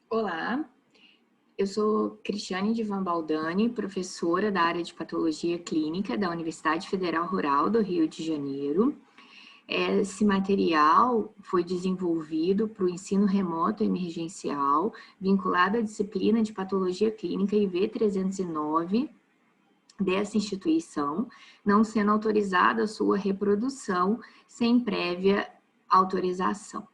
Olá, eu sou Cristiane de Van Baldani, professora da área de Patologia Clínica da Universidade Federal Rural do Rio de Janeiro. Esse material foi desenvolvido para o ensino remoto emergencial, vinculado à disciplina de Patologia Clínica IV309 dessa instituição, não sendo autorizada a sua reprodução sem prévia autorização.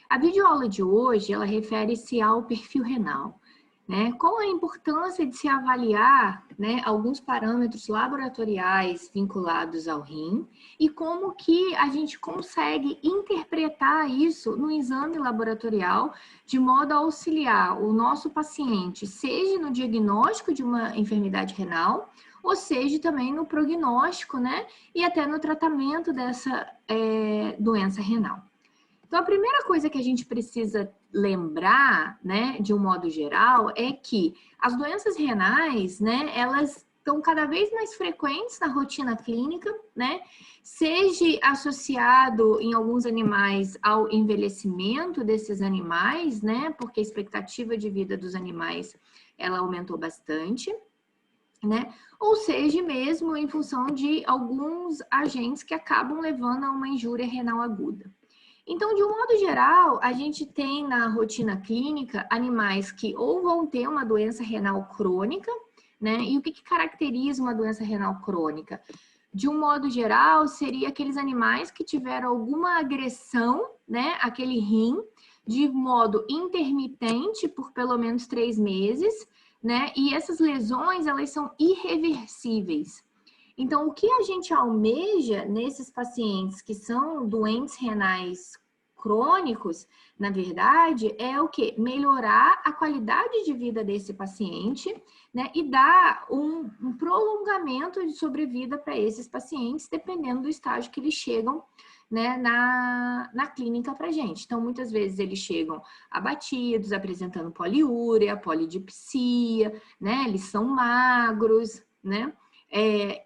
A videoaula de hoje, ela refere-se ao perfil renal, né? Qual a importância de se avaliar, né, alguns parâmetros laboratoriais vinculados ao rim e como que a gente consegue interpretar isso no exame laboratorial de modo a auxiliar o nosso paciente, seja no diagnóstico de uma enfermidade renal, ou seja também no prognóstico, né, e até no tratamento dessa doença renal. Então, a primeira coisa que a gente precisa lembrar, né, de um modo geral, é que as doenças renais, né, elas estão cada vez mais frequentes na rotina clínica, né, seja associado em alguns animais ao envelhecimento desses animais, né, porque a expectativa de vida dos animais, ela aumentou bastante, né, ou seja mesmo em função de alguns agentes que acabam levando a uma injúria renal aguda. Então, de um modo geral, a gente tem na rotina clínica animais que ou vão ter uma doença renal crônica, né? E o que caracteriza uma doença renal crônica? De um modo geral, seria aqueles animais que tiveram alguma agressão, né? Aquele rim, de modo intermitente por pelo menos 3 meses, né? E essas lesões, elas são irreversíveis. Então, o que a gente almeja nesses pacientes que são doentes renais crônicos, na verdade, é o quê? Melhorar a qualidade de vida desse paciente, né? E dar um prolongamento de sobrevida para esses pacientes, dependendo do estágio que eles chegam, né, na clínica para a gente. Então, muitas vezes eles chegam abatidos, apresentando poliúria, polidipsia, né? Eles são magros, né?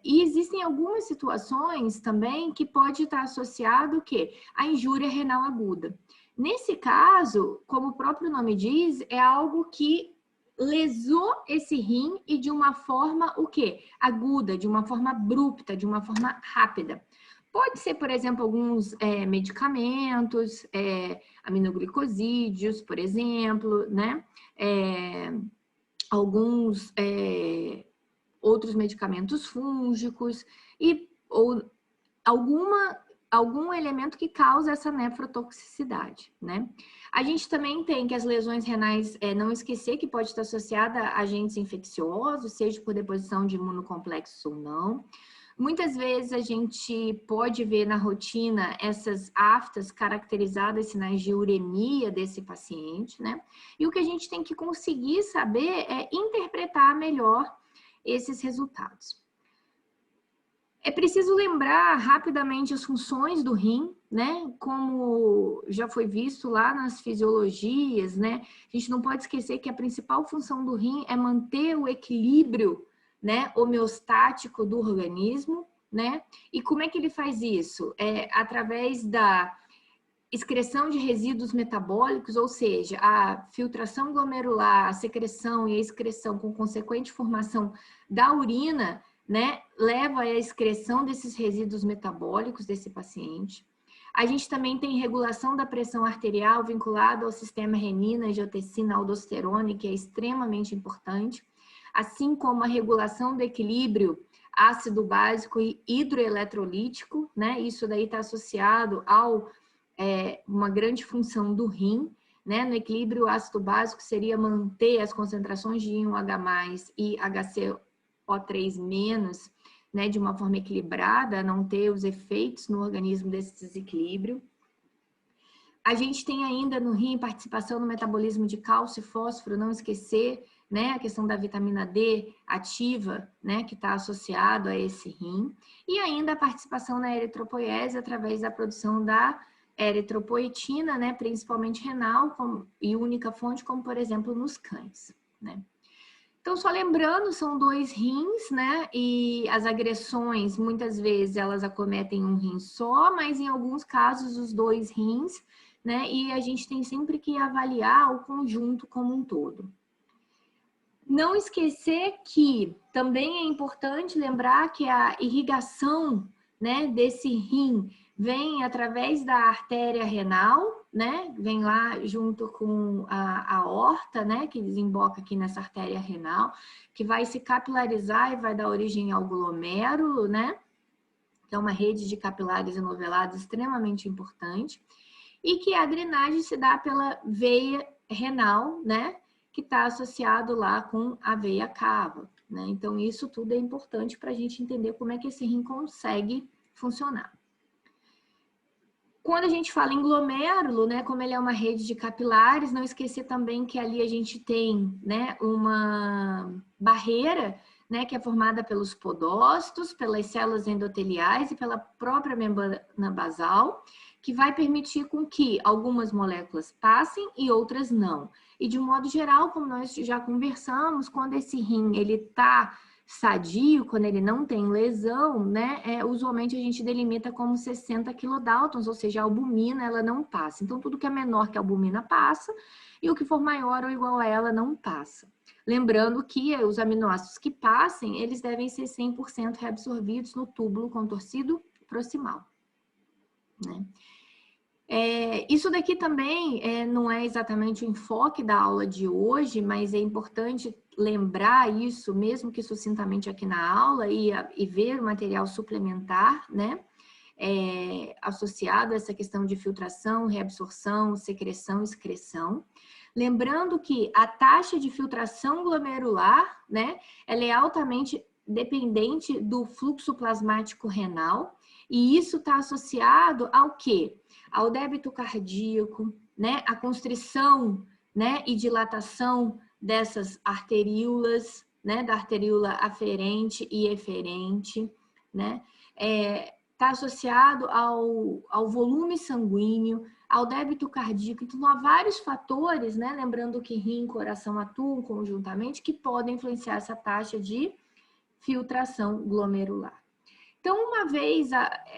E existem algumas situações também que pode estar associado o quê? A injúria renal aguda. Nesse caso, como o próprio nome diz, é algo que lesou esse rim e de uma forma o quê? Aguda, de uma forma abrupta, de uma forma rápida. Pode ser, por exemplo, alguns medicamentos, aminoglicosídeos, por exemplo, né? Alguns outros medicamentos fúngicos ou algum elemento que causa essa nefrotoxicidade, né? A gente também tem que as lesões renais, não esquecer que pode estar associada a agentes infecciosos, seja por deposição de imunocomplexos ou não. Muitas vezes a gente pode ver na rotina essas aftas caracterizadas, sinais de uremia desse paciente, né? E o que a gente tem que conseguir saber é interpretar melhor esses resultados. É preciso lembrar rapidamente as funções do rim, né? Como já foi visto lá nas fisiologias, né? A gente não pode esquecer que a principal função do rim é manter o equilíbrio, né, homeostático do organismo, né? E como é que ele faz isso? Através da excreção de resíduos metabólicos, ou seja, a filtração glomerular, a secreção e a excreção com consequente formação da urina, né, leva à excreção desses resíduos metabólicos desse paciente. A gente também tem regulação da pressão arterial vinculada ao sistema renina, angiotensina, aldosterona, que é extremamente importante, assim como a regulação do equilíbrio ácido básico e hidroeletrolítico, né? Isso daí está associado ao uma grande função do rim, né? No equilíbrio ácido básico seria manter as concentrações de íon H+, e HCO3-, né, de uma forma equilibrada, não ter os efeitos no organismo desse desequilíbrio. A gente tem ainda no rim participação no metabolismo de cálcio e fósforo, não esquecer, né, a questão da vitamina D ativa, né, que está associado a esse rim. E ainda a participação na eritropoiese através da produção da eritropoetina, né, principalmente renal e única fonte, como por exemplo nos cães, né. Então, só lembrando, são 2 rins, né? E as agressões, muitas vezes, elas acometem um rim só, mas em alguns casos, os 2 rins né? E a gente tem sempre que avaliar o conjunto como um todo. Não esquecer que também é importante lembrar que a irrigação, né, desse rim vem através da artéria renal, né? Vem lá junto com a aorta, né? Que desemboca aqui nessa artéria renal, que vai se capilarizar e vai dar origem ao glomérulo, né? Que é uma rede de capilares enovelados extremamente importante. E que a drenagem se dá pela veia renal, né? Que está associado lá com a veia cava, né? Então, isso tudo é importante para a gente entender como é que esse rim consegue funcionar. Quando a gente fala em glomérulo, né, como ele é uma rede de capilares, não esquecer também que ali a gente tem, né, uma barreira, né, que é formada pelos podócitos, pelas células endoteliais e pela própria membrana basal, que vai permitir com que algumas moléculas passem e outras não. E de um modo geral, como nós já conversamos, quando esse rim ele está sadio, quando ele não tem lesão, né, usualmente a gente delimita como 60 kilodaltons, ou seja, a albumina ela não passa. Então, tudo que é menor que a albumina passa, e o que for maior ou igual a ela não passa. Lembrando que os aminoácidos que passem, eles devem ser 100% reabsorvidos no túbulo contorcido proximal, né? Isso daqui também não é exatamente o enfoque da aula de hoje, mas é importante lembrar isso, mesmo que sucintamente aqui na aula, e ver o material suplementar, né? Associado a essa questão de filtração, reabsorção, secreção, excreção. Lembrando que a taxa de filtração glomerular, né? Ela é altamente dependente do fluxo plasmático renal, e isso está associado ao quê? Ao débito cardíaco, né? A constrição, né? E dilatação dessas arteríolas, né? Da arteríola aferente e eferente, né? Está associado ao volume sanguíneo, ao débito cardíaco. Então, há vários fatores, né? Lembrando que rim e coração atuam conjuntamente, que podem influenciar essa taxa de filtração glomerular. Então, uma vez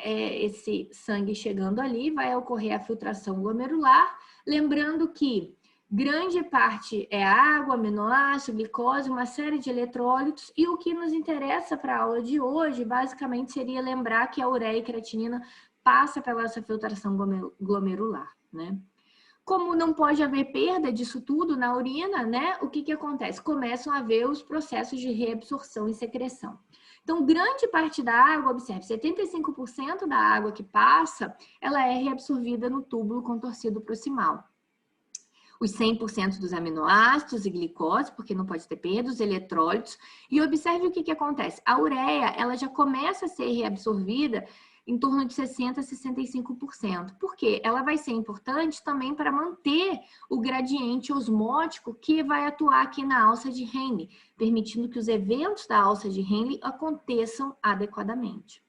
esse sangue chegando ali, vai ocorrer a filtração glomerular, lembrando que grande parte é água, aminoácido, glicose, uma série de eletrólitos, e o que nos interessa para a aula de hoje, basicamente, seria lembrar que a ureia e creatinina passa pela essa filtração glomerular, né? Como não pode haver perda disso tudo na urina, né? O que acontece? Começam a haver os processos de reabsorção e secreção. Então, grande parte da água, observe, 75% da água que passa, ela é reabsorvida no túbulo contorcido proximal. Os 100% dos aminoácidos e glicose, porque não pode ter perda, os eletrólitos. E observe o que acontece. A ureia, ela já começa a ser reabsorvida em torno de 60% a 65%. Por quê? Ela vai ser importante também para manter o gradiente osmótico que vai atuar aqui na alça de Henle, permitindo que os eventos da alça de Henle aconteçam adequadamente.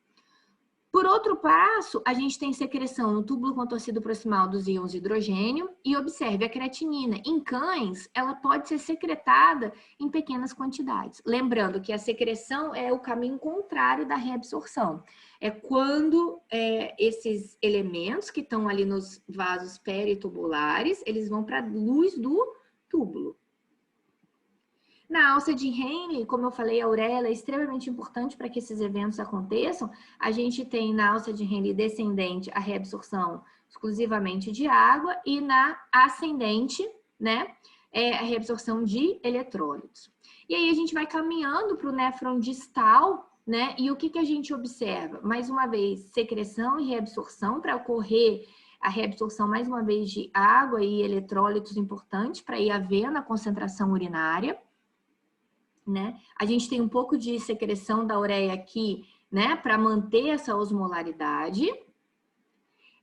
Por outro passo, a gente tem secreção no túbulo contorcido proximal dos íons de hidrogênio e observe a creatinina. Em cães, ela pode ser secretada em pequenas quantidades. Lembrando que a secreção é o caminho contrário da reabsorção. É quando esses elementos que estão ali nos vasos peritubulares, eles vão para a luz do túbulo. Na alça de Henle, como eu falei, a ureia é extremamente importante para que esses eventos aconteçam. A gente tem na alça de Henle descendente a reabsorção exclusivamente de água e na ascendente, né, a reabsorção de eletrólitos. E aí a gente vai caminhando para o néfron distal, né, e o que a gente observa? Mais uma vez, secreção e reabsorção para ocorrer a reabsorção, mais uma vez, de água e eletrólitos importantes para ir havendo a concentração urinária. Né? A gente tem um pouco de secreção da ureia aqui, né, para manter essa osmolaridade.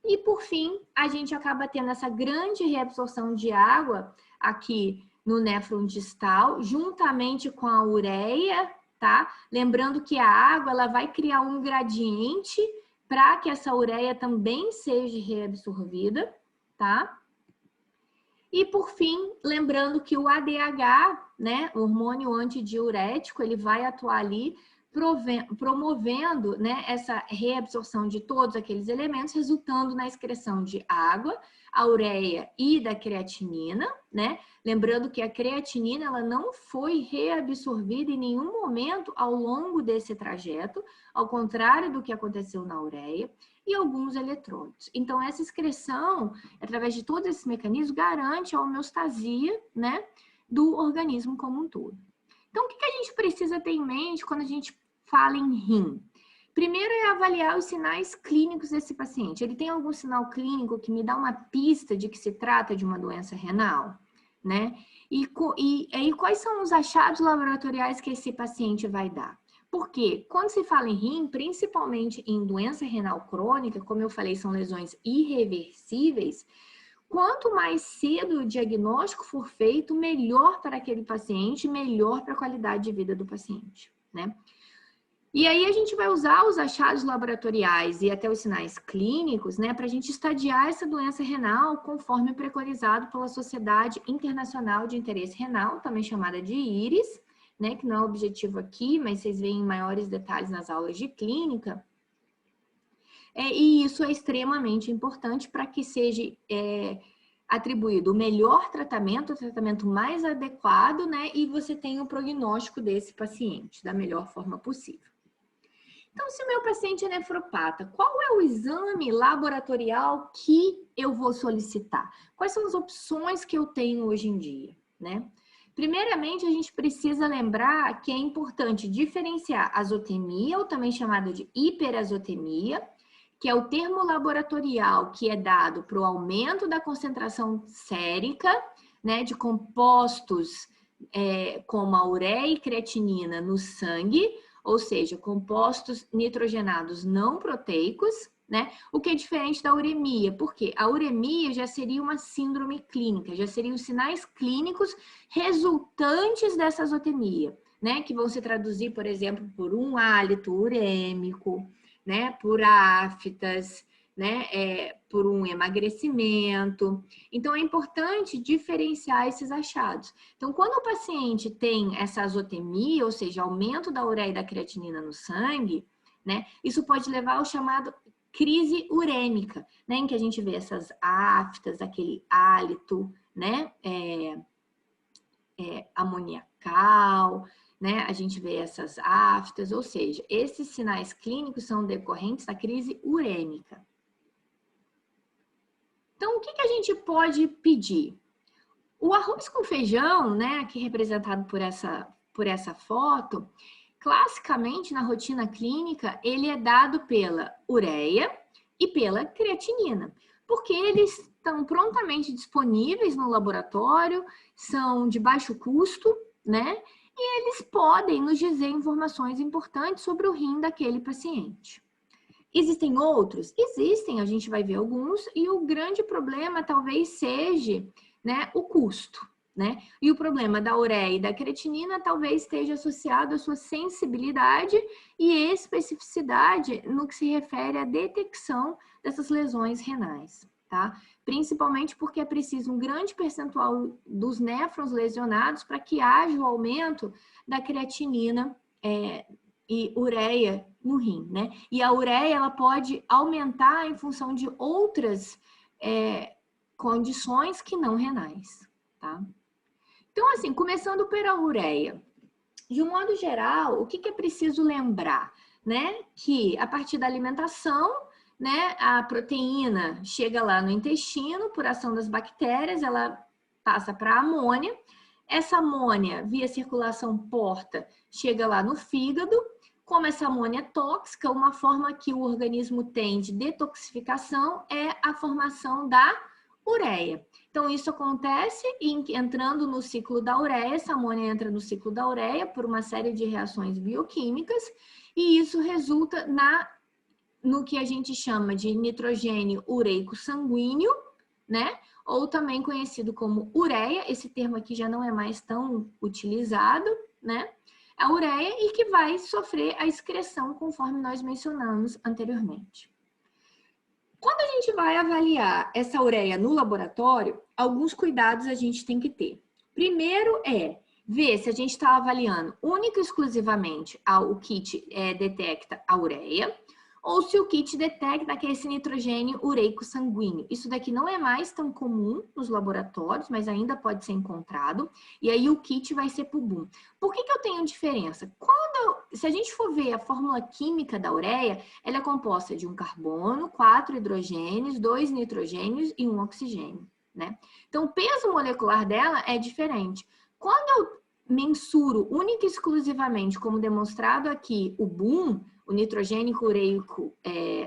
E, por fim, a gente acaba tendo essa grande reabsorção de água aqui no néfron distal, juntamente com a ureia, tá? Lembrando que a água ela vai criar um gradiente para que essa ureia também seja reabsorvida, tá? E, por fim, lembrando que o ADH, né, o hormônio antidiurético, ele vai atuar ali promovendo, né, essa reabsorção de todos aqueles elementos, resultando na excreção de água, a ureia e da creatinina, né? Lembrando que a creatinina ela não foi reabsorvida em nenhum momento ao longo desse trajeto, ao contrário do que aconteceu na ureia, e alguns eletrólitos. Então, essa excreção, através de todos esses mecanismos, garante a homeostasia, né, do organismo como um todo. Então, o que a gente precisa ter em mente quando a gente fala em rim? Primeiro é avaliar os sinais clínicos desse paciente. Ele tem algum sinal clínico que me dá uma pista de que se trata de uma doença renal, né? E aí, quais são os achados laboratoriais que esse paciente vai dar? Porque quando se fala em rim, principalmente em doença renal crônica, como eu falei, são lesões irreversíveis, quanto mais cedo o diagnóstico for feito, melhor para aquele paciente, melhor para a qualidade de vida do paciente, né? E aí a gente vai usar os achados laboratoriais e até os sinais clínicos, né, para a gente estadiar essa doença renal conforme preconizado pela Sociedade Internacional de Interesse Renal, também chamada de IRIS, né, que não é objetivo aqui, mas vocês veem em maiores detalhes nas aulas de clínica. E isso é extremamente importante para que seja atribuído o melhor tratamento, o tratamento mais adequado, né, e você tenha o prognóstico desse paciente da melhor forma possível. Então, se o meu paciente é nefropata, qual é o exame laboratorial que eu vou solicitar? Quais são as opções que eu tenho hoje em dia, né? Primeiramente, a gente precisa lembrar que é importante diferenciar azotemia, ou também chamada de hiperazotemia, que é o termo laboratorial que é dado para o aumento da concentração sérica, né, de compostos como a ureia e creatinina no sangue, ou seja, compostos nitrogenados não proteicos, né? O que é diferente da uremia, porque a uremia já seria uma síndrome clínica, já seriam os sinais clínicos resultantes dessa azotemia, né? Que vão se traduzir, por exemplo, por um hálito urêmico, né? Por aftas, né? Por um emagrecimento. Então, é importante diferenciar esses achados. Então, quando o paciente tem essa azotemia, ou seja, aumento da ureia e da creatinina no sangue, né? Isso pode levar ao chamado crise urêmica, né? Em que a gente vê essas aftas, aquele hálito, né? Amoniacal, né? A gente vê essas aftas, ou seja, esses sinais clínicos são decorrentes da crise urêmica. Então, o que a gente pode pedir? O arroz com feijão, né, aqui representado por essa foto, classicamente na rotina clínica, ele é dado pela ureia e pela creatinina, porque eles estão prontamente disponíveis no laboratório, são de baixo custo, né, e eles podem nos dizer informações importantes sobre o rim daquele paciente. Existem outros? Existem, a gente vai ver alguns, e o grande problema talvez seja, né, o custo, né? E o problema da ureia e da creatinina talvez esteja associado à sua sensibilidade e especificidade no que se refere à detecção dessas lesões renais, tá? Principalmente porque é preciso um grande percentual dos néfrons lesionados para que haja o aumento da creatinina e ureia no rim, né? E a ureia, ela pode aumentar em função de outras condições que não renais, tá? Então, assim, começando pela ureia. De um modo geral, o que é preciso lembrar, né? Que a partir da alimentação, né, a proteína chega lá no intestino, por ação das bactérias, ela passa para a amônia. Essa amônia, via circulação porta, chega lá no fígado. Como essa amônia é tóxica, uma forma que o organismo tem de detoxificação é a formação da ureia. Então, isso acontece entrando no ciclo da ureia, essa amônia entra no ciclo da ureia por uma série de reações bioquímicas, e isso resulta no que a gente chama de nitrogênio ureico sanguíneo, né? Ou também conhecido como ureia, esse termo aqui já não é mais tão utilizado, né? A ureia e que vai sofrer a excreção, conforme nós mencionamos anteriormente. Quando a gente vai avaliar essa ureia no laboratório, alguns cuidados a gente tem que ter. Primeiro é ver se a gente está avaliando única e exclusivamente o kit detecta a ureia, ou se o kit detecta que é esse nitrogênio ureico sanguíneo. Isso daqui não é mais tão comum nos laboratórios, mas ainda pode ser encontrado. E aí o kit vai ser PUBUM. Por que eu tenho diferença? Se a gente for ver a fórmula química da ureia, ela é composta de um carbono, 4 hidrogênios, 2 nitrogênios e 1 oxigênio, né? Então, o peso molecular dela é diferente. Quando eu mensuro única e exclusivamente, como demonstrado aqui, o BUM, o nitrogênio ureico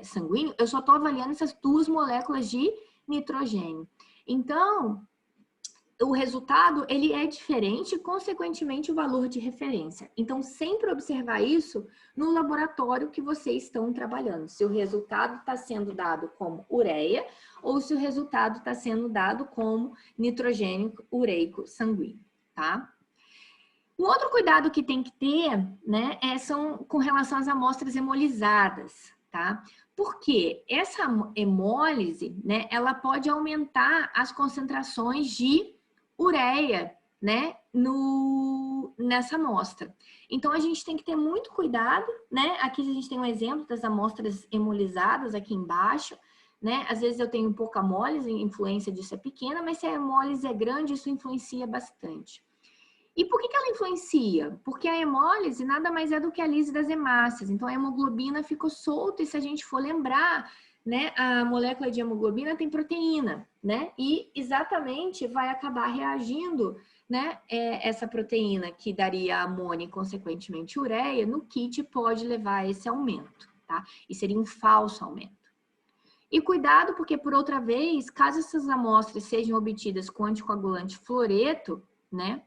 sanguíneo, eu só estou avaliando essas duas moléculas de nitrogênio. Então, o resultado, ele é diferente, consequentemente, o valor de referência. Então, sempre observar isso no laboratório que vocês estão trabalhando. Se o resultado está sendo dado como ureia ou se o resultado está sendo dado como nitrogênio ureico sanguíneo, tá? Um outro cuidado que tem que ter, né, são com relação às amostras hemolizadas, tá? Porque essa hemólise, né, ela pode aumentar as concentrações de ureia, né, nessa amostra. Então, a gente tem que ter muito cuidado, né? Aqui a gente tem um exemplo das amostras hemolizadas aqui embaixo, né? Às vezes eu tenho pouca hemólise, a influência disso é pequena, mas se a hemólise é grande, isso influencia bastante. E por que ela influencia? Porque a hemólise nada mais é do que a lise das hemácias. Então, a hemoglobina ficou solta e se a gente for lembrar, né, a molécula de hemoglobina tem proteína, né? E exatamente vai acabar reagindo, né, essa proteína que daria amônia e, consequentemente, ureia, no kit pode levar a esse aumento, tá? E seria um falso aumento. E cuidado, porque, por outra vez, caso essas amostras sejam obtidas com anticoagulante fluoreto, né,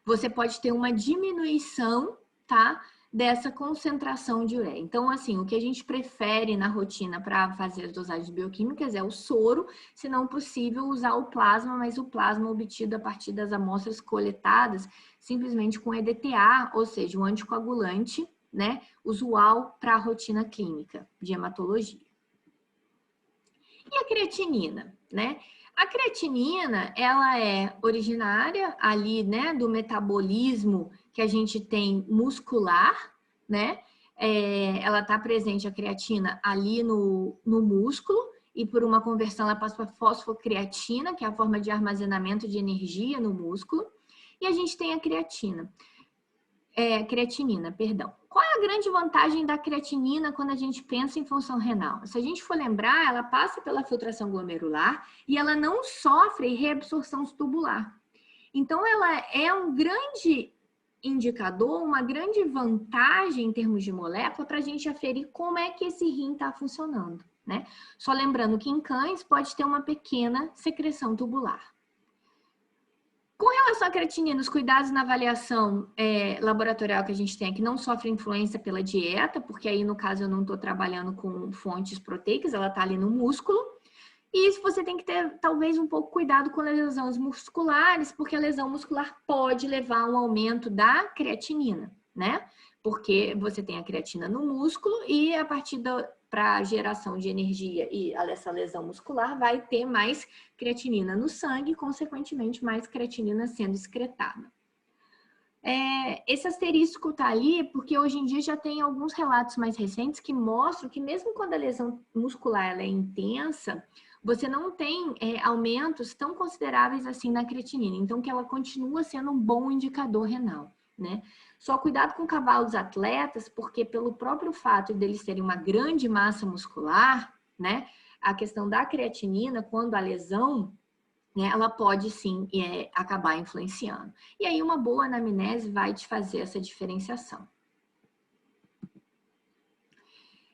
você pode ter uma diminuição, tá, dessa concentração de ureia. Então, assim, o que a gente prefere na rotina para fazer as dosagens bioquímicas é o soro, se não possível usar o plasma, mas o plasma obtido a partir das amostras coletadas simplesmente com EDTA, ou seja, um anticoagulante, né, usual para a rotina clínica de hematologia. E a creatinina, né? A creatinina, ela é originária ali, né, do metabolismo que a gente tem muscular, né? Ela está presente, a creatina, ali no músculo, e por uma conversão ela passa para fosfocreatina, que é a forma de armazenamento de energia no músculo, e a gente tem a creatinina, perdão. Qual é a grande vantagem da creatinina quando a gente pensa em função renal? Se a gente for lembrar, ela passa pela filtração glomerular e ela não sofre reabsorção tubular. Então, ela é um grande indicador, uma grande vantagem em termos de molécula para a gente aferir como é que esse rim está funcionando, né? Só lembrando que em cães pode ter uma pequena secreção tubular. Com relação à creatinina, os cuidados na avaliação laboratorial que a gente tem aqui não sofre influência pela dieta, porque aí, no caso, eu não estou trabalhando com fontes proteicas, ela está ali no músculo. E isso você tem que ter, talvez, um pouco cuidado com lesões musculares, porque a lesão muscular pode levar a um aumento da creatinina, né? Porque você tem a creatina no músculo e a partir para a geração de energia e essa lesão muscular vai ter mais creatinina no sangue, consequentemente mais creatinina sendo excretada. Esse asterisco está ali porque hoje em dia já tem alguns relatos mais recentes que mostram que mesmo quando a lesão muscular ela é intensa, você não tem aumentos tão consideráveis assim na creatinina, então que ela continua sendo um bom indicador renal, né? Só cuidado com cavalos atletas, porque pelo próprio fato deles terem uma grande massa muscular, né? A questão da creatinina, quando a lesão, né, ela pode sim acabar influenciando. E aí uma boa anamnese vai te fazer essa diferenciação.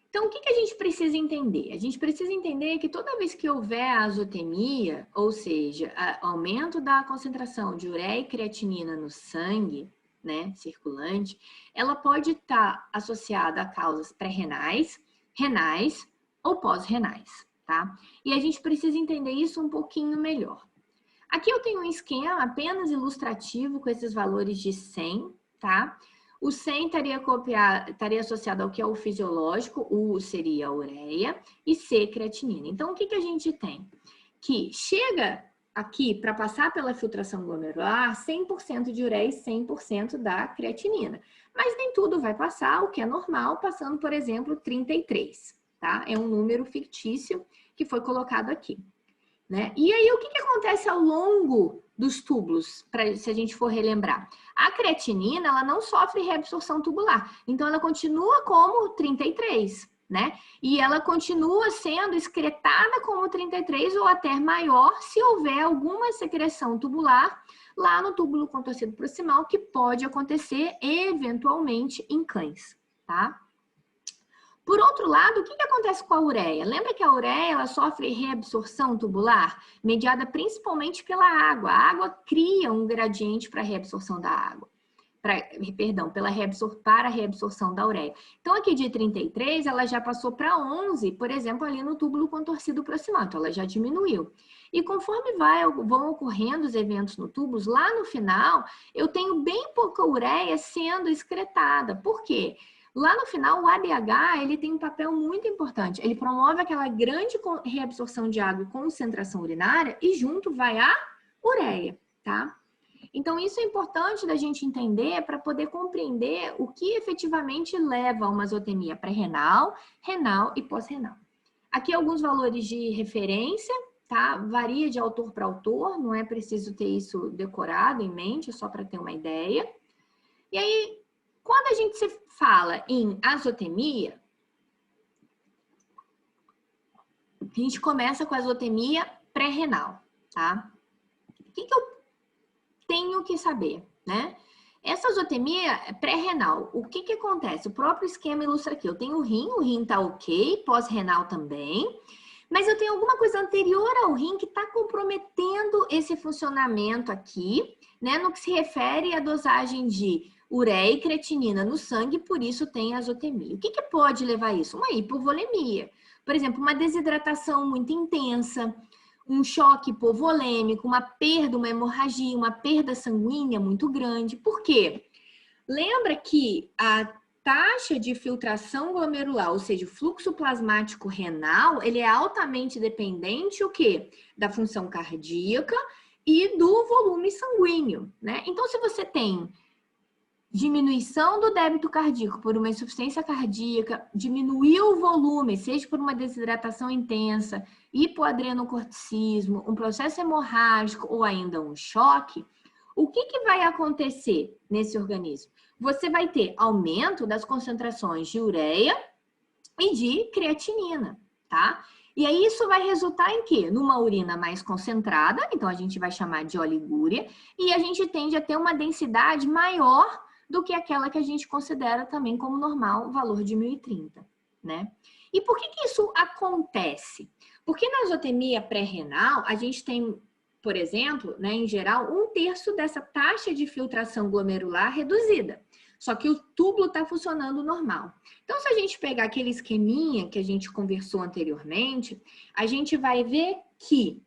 Então, o que a gente precisa entender? A gente precisa entender que toda vez que houver azotemia, ou seja, aumento da concentração de ureia e creatinina no sangue, né, circulante, ela pode estar associada a causas pré-renais, renais ou pós-renais, tá? E a gente precisa entender isso um pouquinho melhor. Aqui eu tenho um esquema apenas ilustrativo com esses valores de 100, tá? O 100 estaria associado ao que é o fisiológico, U seria a ureia e C, creatinina. Então, o que a gente tem? Que chega aqui, para passar pela filtração glomerular, 100% de ureia e 100% da creatinina. Mas nem tudo vai passar, o que é normal, passando, por exemplo, 33, tá? É um número fictício que foi colocado aqui, né? E aí, o que acontece ao longo dos túbulos, se a gente for relembrar? A creatinina, ela não sofre reabsorção tubular, então ela continua como 33, né? E ela continua sendo excretada como 33 ou até maior se houver alguma secreção tubular lá no túbulo contorcido proximal, que pode acontecer eventualmente em cães, tá? Por outro lado, o que acontece com a ureia? Lembra que a ureia ela sofre reabsorção tubular, mediada principalmente pela água. A água cria um gradiente para a reabsorção da água. Para a reabsorção da ureia. Então, aqui de 33, ela já passou para 11, por exemplo, ali no túbulo contorcido proximal. Então, ela já diminuiu. E conforme vão ocorrendo os eventos no túbulo, lá no final, eu tenho bem pouca ureia sendo excretada. Por quê? Lá no final, o ADH, ele tem um papel muito importante. Ele promove aquela grande reabsorção de água e concentração urinária e junto vai a ureia, tá? Então, isso é importante da gente entender para poder compreender o que efetivamente leva a uma azotemia pré-renal, renal e pós-renal. Aqui alguns valores de referência, tá? Varia de autor para autor, não é preciso ter isso decorado em mente, só para ter uma ideia. E aí, quando a gente se fala em azotemia, a gente começa com a azotemia pré-renal, tá? O que eu tenho que saber, né? Essa azotemia pré-renal, o que acontece? O próprio esquema ilustra aqui. Eu tenho o rim tá ok, pós-renal também, mas eu tenho alguma coisa anterior ao rim que está comprometendo esse funcionamento aqui, né? No que se refere à dosagem de ureia e creatinina no sangue, por isso tem azotemia. O que pode levar a isso? Uma hipovolemia. Por exemplo, uma desidratação muito intensa, um choque hipovolêmico, uma perda, uma hemorragia, uma perda sanguínea muito grande. Por quê? Lembra que a taxa de filtração glomerular, ou seja, o fluxo plasmático renal, ele é altamente dependente o quê? Da função cardíaca e do volume sanguíneo, né? Então, se você tem diminuição do débito cardíaco por uma insuficiência cardíaca, diminuiu o volume, seja por uma desidratação intensa, hipoadrenocorticismo, um processo hemorrágico ou ainda um choque, o que vai acontecer nesse organismo? Você vai ter aumento das concentrações de ureia e de creatinina, tá? E aí isso vai resultar em quê? Numa urina mais concentrada, então a gente vai chamar de oligúria, e a gente tende a ter uma densidade maior do que aquela que a gente considera também como normal, o valor de 1030, né? E por que isso acontece? Porque na azotemia pré-renal, a gente tem, por exemplo, né, em geral, 1/3 dessa taxa de filtração glomerular reduzida. Só que o túbulo está funcionando normal. Então, se a gente pegar aquele esqueminha que a gente conversou anteriormente, a gente vai ver que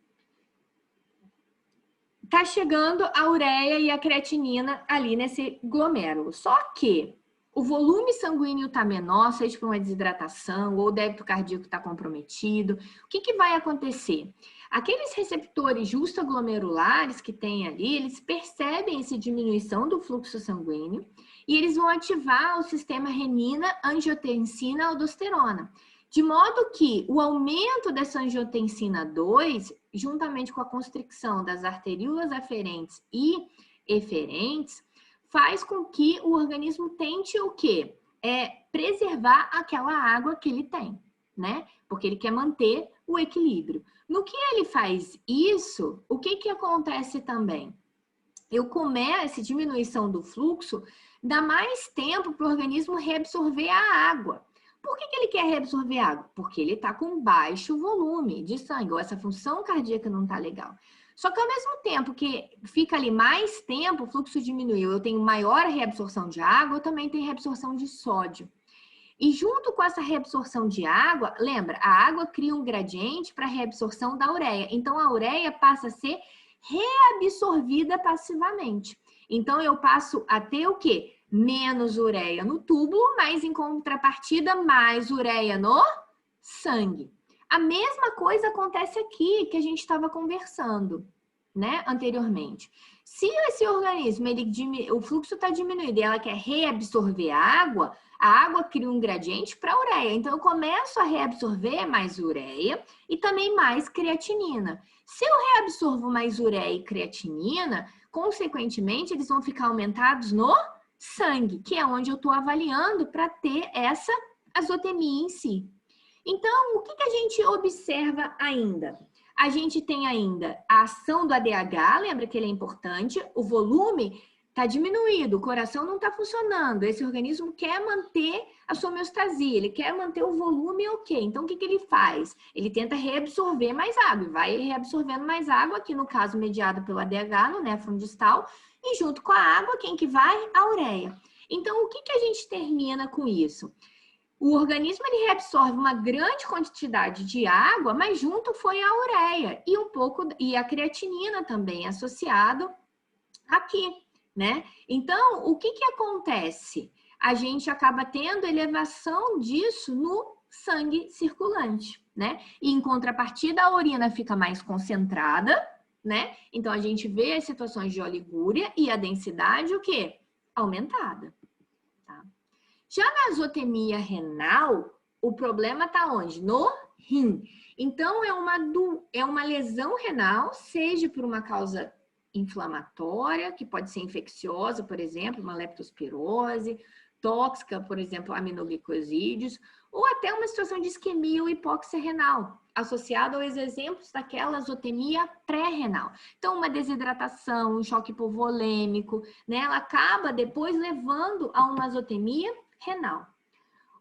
tá chegando a ureia e a creatinina ali nesse glomérulo. Só que o volume sanguíneo está menor, seja por uma desidratação ou o débito cardíaco está comprometido. O que vai acontecer? Aqueles receptores justaglomerulares que tem ali, eles percebem essa diminuição do fluxo sanguíneo e eles vão ativar o sistema renina-angiotensina-aldosterona. De modo que o aumento dessa angiotensina 2, juntamente com a constricção das arteríolas aferentes e eferentes, faz com que o organismo tente o quê? Preservar aquela água que ele tem, né? Porque ele quer manter o equilíbrio. No que ele faz isso, o que acontece também? Eu começo, diminuição do fluxo, dá mais tempo para o organismo reabsorver a água. Por que ele quer reabsorver água? Porque ele está com baixo volume de sangue, ou essa função cardíaca não está legal. Só que ao mesmo tempo que fica ali mais tempo, o fluxo diminuiu, eu tenho maior reabsorção de água, eu também tenho reabsorção de sódio. E junto com essa reabsorção de água, lembra, a água cria um gradiente para a reabsorção da ureia. Então a ureia passa a ser reabsorvida passivamente. Então eu passo a ter o quê? Menos ureia no túbulo, mas em contrapartida, mais ureia no sangue. A mesma coisa acontece aqui que a gente estava conversando. né, anteriormente. Se esse organismo, o fluxo está diminuído e ela quer reabsorver a água cria um gradiente para a ureia. Então, eu começo a reabsorver mais ureia e também mais creatinina. Se eu reabsorvo mais ureia e creatinina, consequentemente, eles vão ficar aumentados no sangue, que é onde eu estou avaliando para ter essa azotemia em si. Então, o que a gente observa ainda? A gente tem ainda a ação do ADH, lembra que ele é importante, o volume está diminuído, o coração não está funcionando, esse organismo quer manter a sua homeostasia, ele quer manter o volume ok. Então, o que ele faz? Ele tenta reabsorver mais água, e vai reabsorvendo mais água, aqui no caso mediado pelo ADH, no néfron distal, e junto com a água, quem que vai? A ureia. Então, o que a gente termina com isso? O organismo ele reabsorve uma grande quantidade de água, mas junto foi a ureia e a creatinina também associado aqui, né? Então, o que acontece? A gente acaba tendo elevação disso no sangue circulante, né? E em contrapartida, a urina fica mais concentrada, né? Então, a gente vê as situações de oligúria e a densidade, o quê? Aumentada. Já na azotemia renal, o problema está onde? No rim. Então, é uma lesão renal, seja por uma causa inflamatória, que pode ser infecciosa, por exemplo, uma leptospirose, tóxica, por exemplo, aminoglicosídeos, ou até uma situação de isquemia ou hipóxia renal, associada aos exemplos daquela azotemia pré-renal. Então, uma desidratação, um choque hipovolêmico, né? Ela acaba depois levando a uma azotemia renal.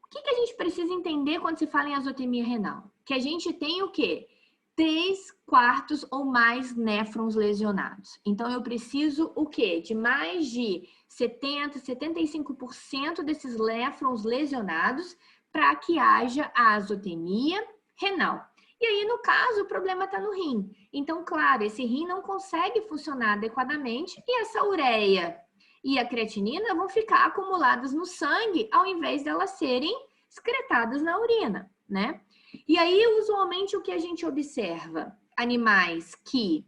O que a gente precisa entender quando se fala em azotemia renal? Que a gente tem o quê? 3/4 ou mais néfrons lesionados. Então, eu preciso o quê? De mais de 70%, 75% desses néfrons lesionados para que haja a azotemia renal. E aí, no caso, o problema está no rim. Então, claro, esse rim não consegue funcionar adequadamente e essa ureia e a creatinina vão ficar acumuladas no sangue ao invés de elas serem excretadas na urina, né? E aí, usualmente, o que a gente observa? Animais que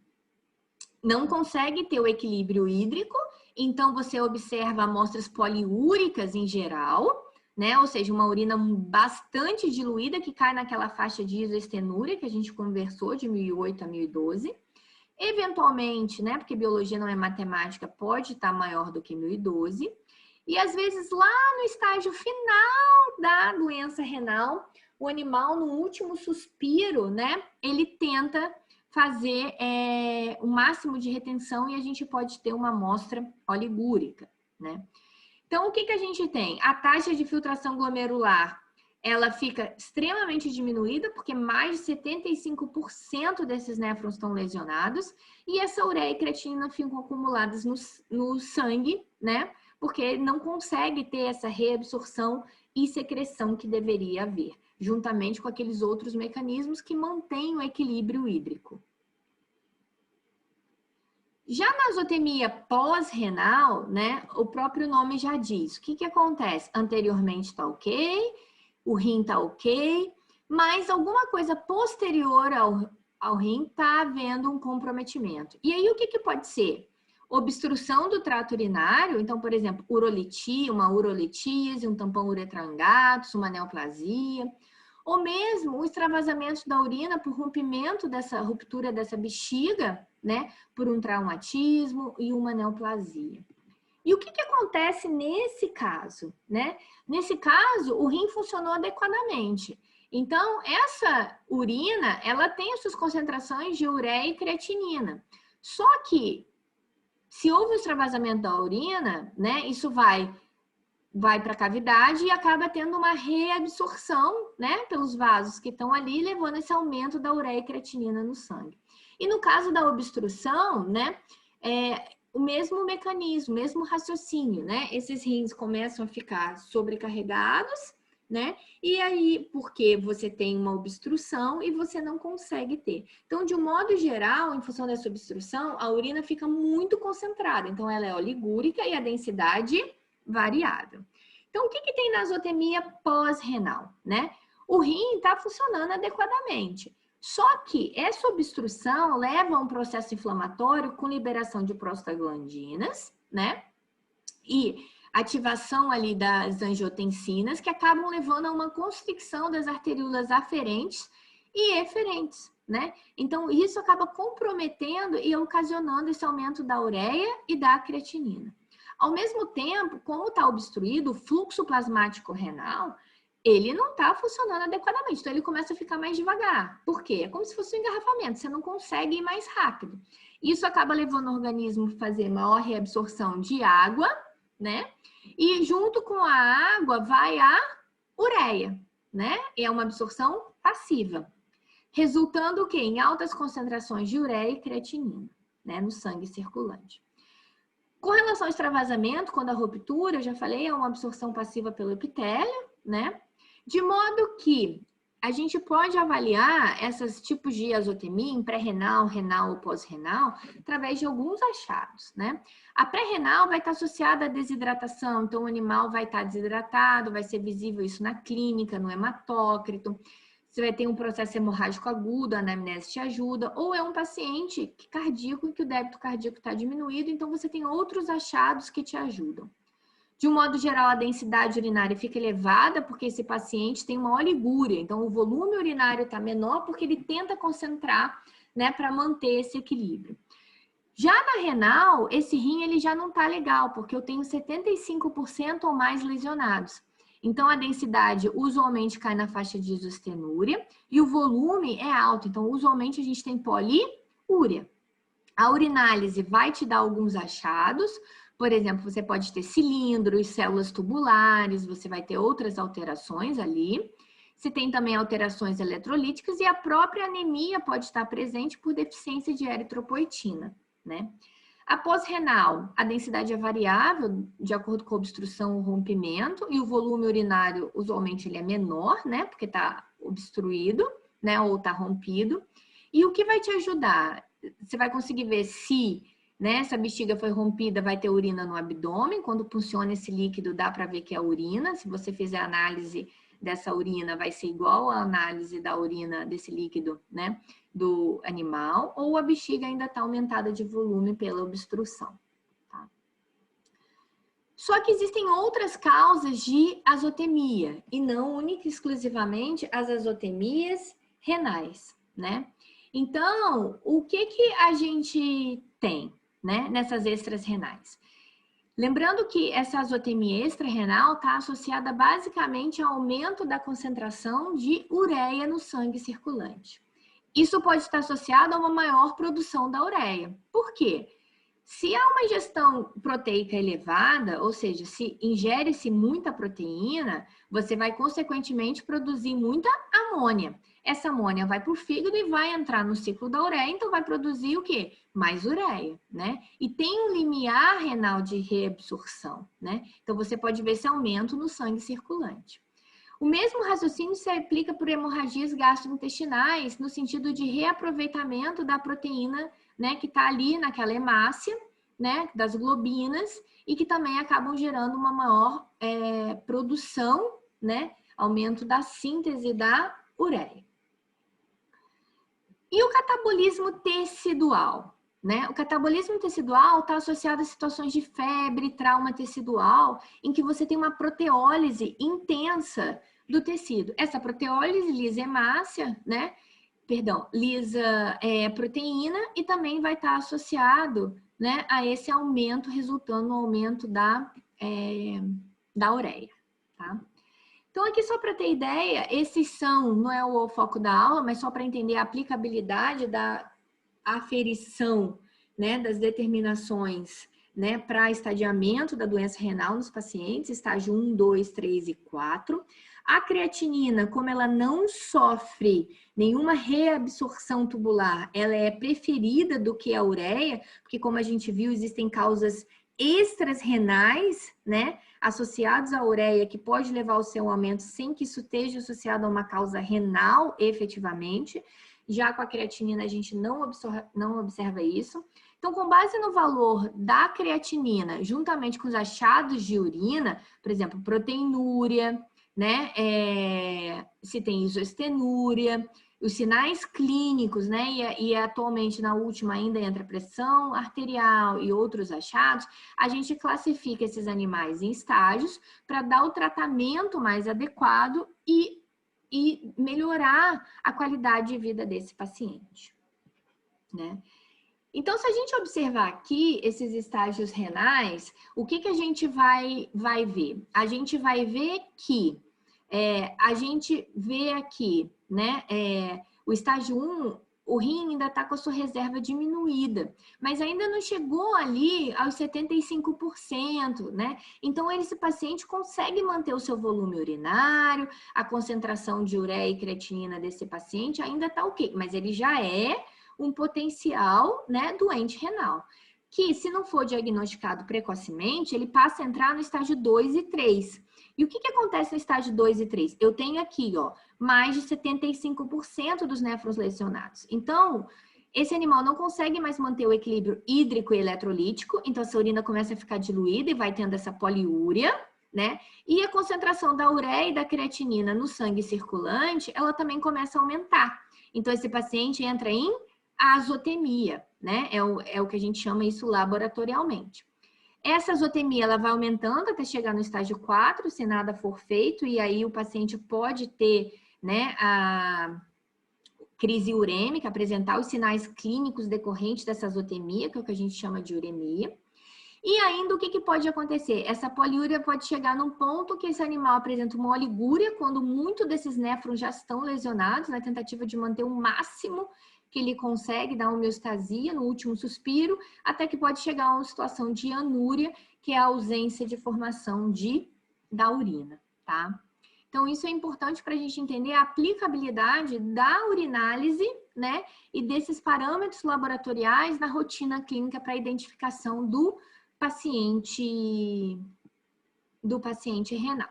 não conseguem ter o equilíbrio hídrico, então você observa amostras poliúricas em geral, né? Ou seja, uma urina bastante diluída que cai naquela faixa de isoestenúria que a gente conversou de 1008 a 1012. Eventualmente, né, porque biologia não é matemática, pode estar maior do que 1012. E às vezes lá no estágio final da doença renal, o animal no último suspiro, né, ele tenta fazer o máximo de retenção e a gente pode ter uma amostra oligúrica, né? Então, o que a gente tem? A taxa de filtração glomerular, ela fica extremamente diminuída, porque mais de 75% desses néfrons estão lesionados, e essa ureia e creatinina ficam acumuladas no sangue, né? Porque não consegue ter essa reabsorção e secreção que deveria haver, juntamente com aqueles outros mecanismos que mantêm o equilíbrio hídrico. Já na azotemia pós-renal, né, o próprio nome já diz. O que acontece? Anteriormente está ok, o rim está ok, mas alguma coisa posterior ao rim está havendo um comprometimento. E aí o que pode ser? Obstrução do trato urinário, então, por exemplo, uma urolitise, um tampão uretrangatus, uma neoplasia, ou mesmo o extravasamento da urina por rompimento dessa ruptura dessa bexiga, né, por um traumatismo e uma neoplasia. E o que acontece nesse caso, né? Nesse caso, o rim funcionou adequadamente. Então, essa urina, ela tem as suas concentrações de ureia e creatinina. Só que, se houve o extravasamento da urina, né, isso vai para a cavidade e acaba tendo uma reabsorção, né, pelos vasos que estão ali, levando esse aumento da ureia e creatinina no sangue. E no caso da obstrução, né, o mesmo mecanismo, o mesmo raciocínio, né? Esses rins começam a ficar sobrecarregados, né? E aí, porque você tem uma obstrução e você não consegue ter. Então, de um modo geral, em função dessa obstrução, a urina fica muito concentrada. Então, ela é oligúrica e a densidade variável. Então, o que tem na azotemia pós-renal, né? O rim está funcionando adequadamente, Só que essa obstrução leva a um processo inflamatório com liberação de prostaglandinas, né? E ativação ali das angiotensinas, que acabam levando a uma constricção das arteríolas aferentes e eferentes, né? Então, isso acaba comprometendo e ocasionando esse aumento da ureia e da creatinina. Ao mesmo tempo, como está obstruído, o fluxo plasmático renal, ele não está funcionando adequadamente, então ele começa a ficar mais devagar. Por quê? É como se fosse um engarrafamento, você não consegue ir mais rápido. Isso acaba levando o organismo a fazer maior reabsorção de água, né? E junto com a água vai a ureia, né? É uma absorção passiva, resultando o quê? Em altas concentrações de ureia e creatinina, né? No sangue circulante. Com relação ao extravasamento, quando a ruptura, eu já falei, é uma absorção passiva pelo epitélio, né? De modo que a gente pode avaliar esses tipos de azotemia em pré-renal, renal ou pós-renal através de alguns achados, né? A pré-renal vai estar associada à desidratação, então o animal vai estar desidratado, vai ser visível isso na clínica, no hematócrito. Você vai ter um processo hemorrágico agudo, a anamnese te ajuda, ou é um paciente cardíaco em que o débito cardíaco está diminuído, então você tem outros achados que te ajudam. De um modo geral, a densidade urinária fica elevada porque esse paciente tem uma oligúria, então o volume urinário está menor porque ele tenta concentrar, né, para manter esse equilíbrio. Já na renal, esse rim ele já não está legal, porque eu tenho 75% ou mais lesionados. Então, a densidade usualmente cai na faixa de isostenúria e o volume é alto. Então, usualmente a gente tem poliúria. A urinálise vai te dar alguns achados. Por exemplo, você pode ter cilindros, células tubulares, você vai ter outras alterações ali. Você tem também alterações eletrolíticas e a própria anemia pode estar presente por deficiência de eritropoetina, né? Após renal, a densidade é variável de acordo com a obstrução ou rompimento e o volume urinário, usualmente, ele é menor, né? Porque está obstruído, né? Ou está rompido. E o que vai te ajudar? Você vai conseguir ver se, né, essa bexiga foi rompida, vai ter urina no abdômen. Quando funciona esse líquido, dá para ver que é urina. Se você fizer a análise dessa urina, vai ser igual a análise da urina desse líquido, né, do animal. Ou a bexiga ainda está aumentada de volume pela obstrução. Tá? Só que existem outras causas de azotemia, e não única e exclusivamente as azotemias renais, né? Então, o que a gente tem, né, nessas extras renais? Lembrando que essa azotemia extra-renal está associada basicamente ao aumento da concentração de ureia no sangue circulante. Isso pode estar associado a uma maior produção da ureia. Por quê? Se há uma ingestão proteica elevada, ou seja, se ingere-se muita proteína, você vai consequentemente produzir muita amônia. Essa amônia vai para o fígado e vai entrar no ciclo da ureia, então vai produzir o quê? Mais ureia, né? E tem um limiar renal de reabsorção, né? Então você pode ver esse aumento no sangue circulante. O mesmo raciocínio se aplica por hemorragias gastrointestinais, no sentido de reaproveitamento da proteína, né, que está ali naquela hemácia, né, das globinas, e que também acabam gerando uma maior produção, né, aumento da síntese da ureia. E o catabolismo tecidual, né? O catabolismo tecidual está associado a situações de febre, trauma tecidual, em que você tem uma proteólise intensa do tecido. Essa proteólise lisa hemácia, né? Perdão, lisa proteína e também vai estar associado, né, a esse aumento, resultando no aumento da ureia, tá? Então, aqui só para ter ideia, esses são, não é o foco da aula, mas só para entender a aplicabilidade da aferição, né, das determinações, né, para estadiamento da doença renal nos pacientes, estágio 1, 2, 3 e 4. A creatinina, como ela não sofre nenhuma reabsorção tubular, ela é preferida do que a ureia, porque como a gente viu, existem causas extras renais, né, associados à ureia, que pode levar ao seu aumento sem que isso esteja associado a uma causa renal, efetivamente. Já com a creatinina, a gente não observa isso. Então, com base no valor da creatinina, juntamente com os achados de urina, por exemplo, proteinúria, né, se tem isostenúria, os sinais clínicos, né, e atualmente na última ainda entra pressão arterial e outros achados, a gente classifica esses animais em estágios para dar o tratamento mais adequado e melhorar a qualidade de vida desse paciente, né? Então, se a gente observar aqui esses estágios renais, o que a gente vai ver? A gente vai ver que a gente vê aqui, né, o estágio 1, o rim ainda está com a sua reserva diminuída, mas ainda não chegou ali aos 75%, né? Então, esse paciente consegue manter o seu volume urinário, a concentração de ureia e creatinina desse paciente ainda está ok, mas ele já é um potencial, né, doente renal, que se não for diagnosticado precocemente, ele passa a entrar no estágio 2 e 3. E o que acontece no estágio 2 e 3? Eu tenho aqui, ó, mais de 75% dos néfrons lesionados. Então, esse animal não consegue mais manter o equilíbrio hídrico e eletrolítico, então essa urina começa a ficar diluída e vai tendo essa poliúria, né? E a concentração da ureia e da creatinina no sangue circulante, ela também começa a aumentar. Então, esse paciente entra em azotemia, né? É o que a gente chama isso laboratorialmente. Essa azotemia, ela vai aumentando até chegar no estágio 4, se nada for feito, e aí o paciente pode ter, né, a crise urêmica, apresentar os sinais clínicos decorrentes dessa azotemia, que é o que a gente chama de uremia. E ainda o que pode acontecer? Essa poliúria pode chegar num ponto que esse animal apresenta uma oligúria, quando muito desses néfrons já estão lesionados, na tentativa de manter o máximo que ele consegue dar homeostasia no último suspiro, até que pode chegar a uma situação de anúria, que é a ausência de formação da urina, tá? Então, isso é importante para a gente entender a aplicabilidade da urinálise, né, e desses parâmetros laboratoriais na rotina clínica para a identificação do paciente renal.